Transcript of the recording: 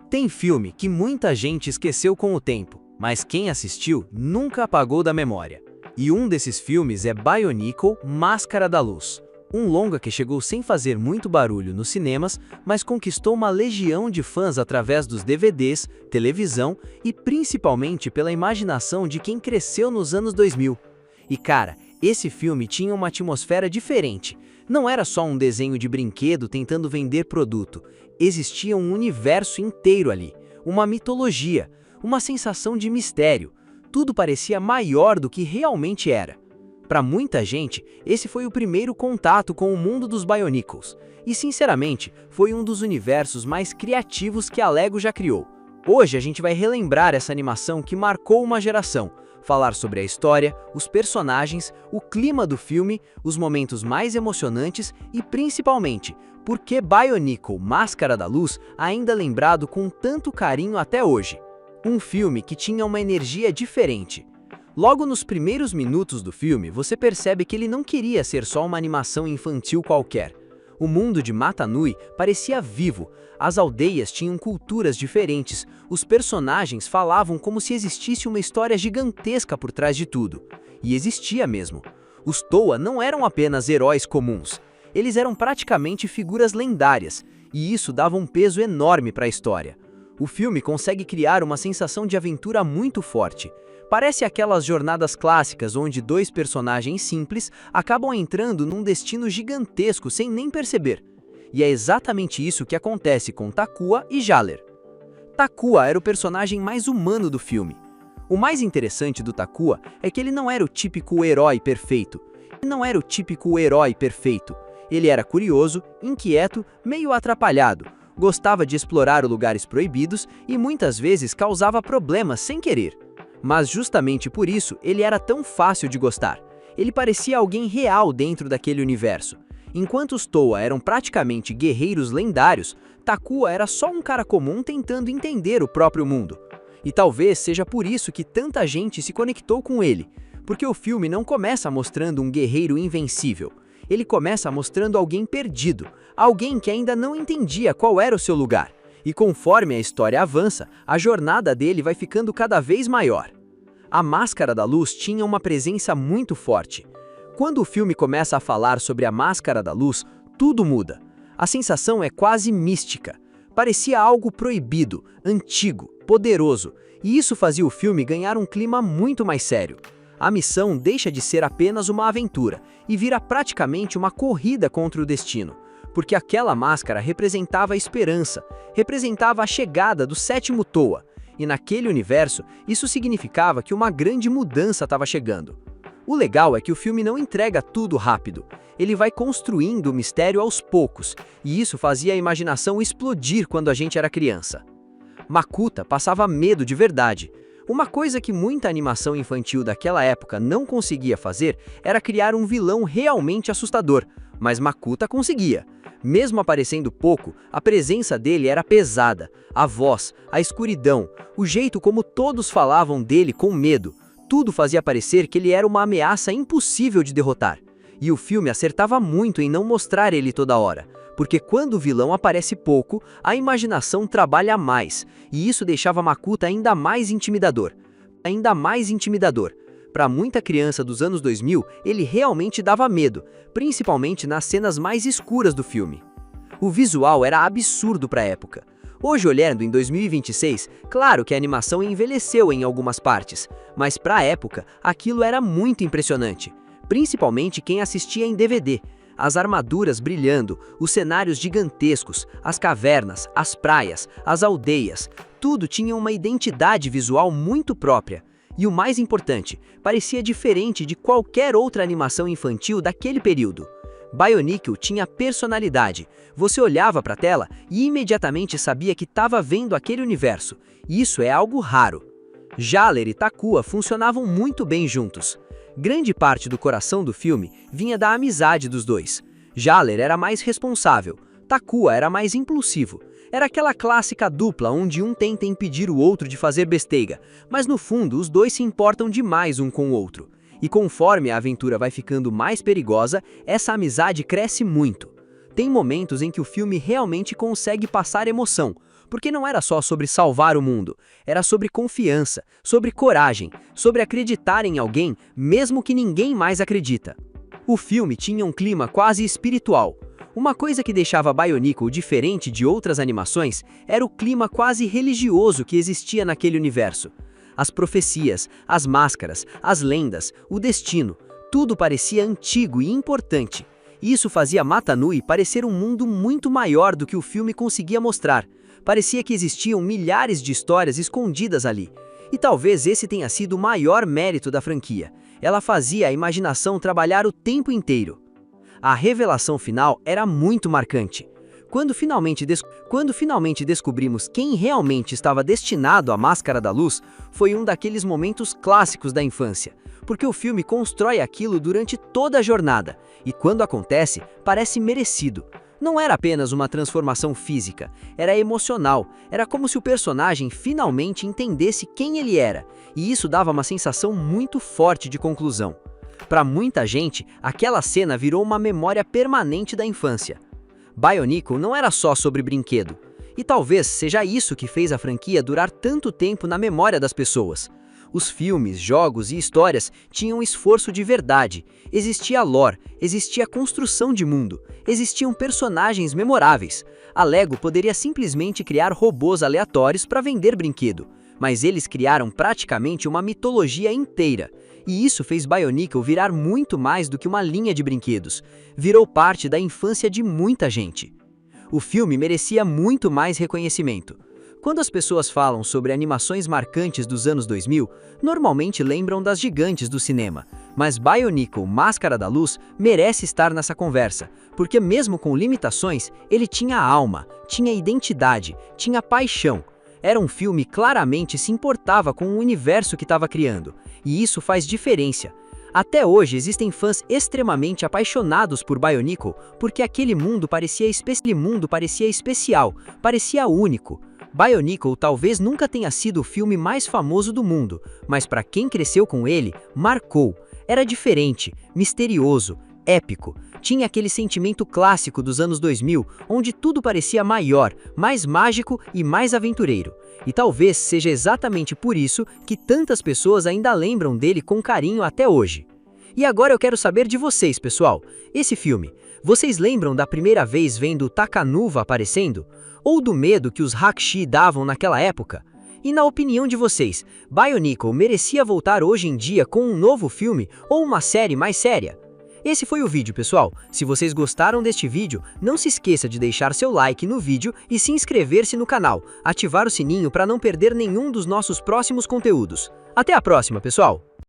Tem filme que muita gente esqueceu com o tempo, mas quem assistiu nunca apagou da memória. E um desses filmes é Bionicle, Máscara da Luz. Um longa que chegou sem fazer muito barulho nos cinemas, mas conquistou uma legião de fãs através dos DVDs, televisão e principalmente pela imaginação de quem cresceu nos anos 2000. E cara, esse filme tinha uma atmosfera diferente. Não era só um desenho de brinquedo tentando vender produto. Existia um universo inteiro ali, uma mitologia, uma sensação de mistério. Tudo parecia maior do que realmente era. Para muita gente, esse foi o primeiro contato com o mundo dos Bionicles. E sinceramente, foi um dos universos mais criativos que a Lego já criou. Hoje a gente vai relembrar essa animação que marcou uma geração, falar sobre a história, os personagens, o clima do filme, os momentos mais emocionantes e principalmente, por que Bionicle, Máscara da Luz, ainda lembrado com tanto carinho até hoje. Um filme que tinha uma energia diferente. Logo nos primeiros minutos do filme, você percebe que ele não queria ser só uma animação infantil qualquer. O mundo de Mata Nui parecia vivo, as aldeias tinham culturas diferentes, os personagens falavam como se existisse uma história gigantesca por trás de tudo. E existia mesmo. Os Toa não eram apenas heróis comuns, eles eram praticamente figuras lendárias, e isso dava um peso enorme para a história. O filme consegue criar uma sensação de aventura muito forte. Parece aquelas jornadas clássicas onde dois personagens simples acabam entrando num destino gigantesco sem nem perceber. E é exatamente isso que acontece com Takua e Jaller. Takua era o personagem mais humano do filme. O mais interessante do Takua é que ele não era o típico herói perfeito. Ele era curioso, inquieto, meio atrapalhado, gostava de explorar lugares proibidos e muitas vezes causava problemas sem querer. Mas justamente por isso ele era tão fácil de gostar. Ele parecia alguém real dentro daquele universo. Enquanto os Toa eram praticamente guerreiros lendários, Takua era só um cara comum tentando entender o próprio mundo. E talvez seja por isso que tanta gente se conectou com ele, porque o filme não começa mostrando um guerreiro invencível. Ele começa mostrando alguém perdido, alguém que ainda não entendia qual era o seu lugar. E conforme a história avança, a jornada dele vai ficando cada vez maior. A Máscara da Luz tinha uma presença muito forte. Quando o filme começa a falar sobre a Máscara da Luz, tudo muda. A sensação é quase mística. Parecia algo proibido, antigo, poderoso, e isso fazia o filme ganhar um clima muito mais sério. A missão deixa de ser apenas uma aventura e vira praticamente uma corrida contra o destino. Porque aquela máscara representava a esperança, representava a chegada do sétimo Toa, e naquele universo isso significava que uma grande mudança estava chegando. O legal é que o filme não entrega tudo rápido, ele vai construindo o mistério aos poucos, e isso fazia a imaginação explodir quando a gente era criança. Makuta passava medo de verdade. Uma coisa que muita animação infantil daquela época não conseguia fazer era criar um vilão realmente assustador, mas Makuta conseguia. Mesmo aparecendo pouco, a presença dele era pesada. A voz, a escuridão, o jeito como todos falavam dele com medo, tudo fazia parecer que ele era uma ameaça impossível de derrotar. E o filme acertava muito em não mostrar ele toda hora, porque quando o vilão aparece pouco, a imaginação trabalha mais, e isso deixava Makuta ainda mais intimidador. Para muita criança dos anos 2000, ele realmente dava medo, principalmente nas cenas mais escuras do filme. O visual era absurdo para a época. Hoje, olhando em 2026, claro que a animação envelheceu em algumas partes, mas para a época, aquilo era muito impressionante, principalmente quem assistia em DVD. As armaduras brilhando, os cenários gigantescos, as cavernas, as praias, as aldeias, tudo tinha uma identidade visual muito própria. E o mais importante, parecia diferente de qualquer outra animação infantil daquele período. Bionicle tinha personalidade. Você olhava para a tela e imediatamente sabia que estava vendo aquele universo. Isso é algo raro. Jaller e Takua funcionavam muito bem juntos. Grande parte do coração do filme vinha da amizade dos dois. Jaller era mais responsável, Takua era mais impulsivo. Era aquela clássica dupla onde um tenta impedir o outro de fazer besteira, mas no fundo os dois se importam demais um com o outro. E conforme a aventura vai ficando mais perigosa, essa amizade cresce muito. Tem momentos em que o filme realmente consegue passar emoção. porque não era só sobre salvar o mundo, era sobre confiança, sobre coragem, sobre acreditar em alguém, mesmo que ninguém mais acredita. O filme tinha um clima quase espiritual. Uma coisa que deixava Bionicle diferente de outras animações era o clima quase religioso que existia naquele universo. As profecias, as máscaras, as lendas, o destino, tudo parecia antigo e importante. E isso fazia Mata Nui parecer um mundo muito maior do que o filme conseguia mostrar. Parecia que existiam milhares de histórias escondidas ali. E talvez esse tenha sido o maior mérito da franquia. Ela fazia a imaginação trabalhar o tempo inteiro. A revelação final era muito marcante. Quando finalmente descobrimos quem realmente estava destinado à Máscara da Luz, foi um daqueles momentos clássicos da infância, porque o filme constrói aquilo durante toda a jornada, e quando acontece, parece merecido. Não era apenas uma transformação física, era emocional, era como se o personagem finalmente entendesse quem ele era, e isso dava uma sensação muito forte de conclusão. Para muita gente, aquela cena virou uma memória permanente da infância. Bionicle não era só sobre brinquedo, e talvez seja isso que fez a franquia durar tanto tempo na memória das pessoas. Os filmes, jogos e histórias tinham esforço de verdade, existia lore, existia construção de mundo, existiam personagens memoráveis. A Lego poderia simplesmente criar robôs aleatórios para vender brinquedo, mas eles criaram praticamente uma mitologia inteira. E isso fez Bionicle virar muito mais do que uma linha de brinquedos. Virou parte da infância de muita gente. O filme merecia muito mais reconhecimento. Quando as pessoas falam sobre animações marcantes dos anos 2000, normalmente lembram das gigantes do cinema. Mas Bionicle, Máscara da Luz, merece estar nessa conversa, porque mesmo com limitações, ele tinha alma, tinha identidade, tinha paixão. Era um filme que claramente se importava com o universo que estava criando, e isso faz diferença. Até hoje existem fãs extremamente apaixonados por Bionicle, porque aquele mundo parecia especial, parecia único. Bionicle talvez nunca tenha sido o filme mais famoso do mundo, mas para quem cresceu com ele, marcou. Era diferente, misterioso, épico. Tinha aquele sentimento clássico dos anos 2000, onde tudo parecia maior, mais mágico e mais aventureiro. E talvez seja exatamente por isso que tantas pessoas ainda lembram dele com carinho até hoje. E agora eu quero saber de vocês, pessoal. Esse filme, vocês lembram da primeira vez vendo Takanuva aparecendo? Ou do medo que os Hakushi davam naquela época? E na opinião de vocês, Bionicle merecia voltar hoje em dia com um novo filme ou uma série mais séria? Esse foi o vídeo, pessoal. Se vocês gostaram deste vídeo, não se esqueça de deixar seu like no vídeo e se inscrever-se no canal, ativar o sininho para não perder nenhum dos nossos próximos conteúdos. Até a próxima, pessoal!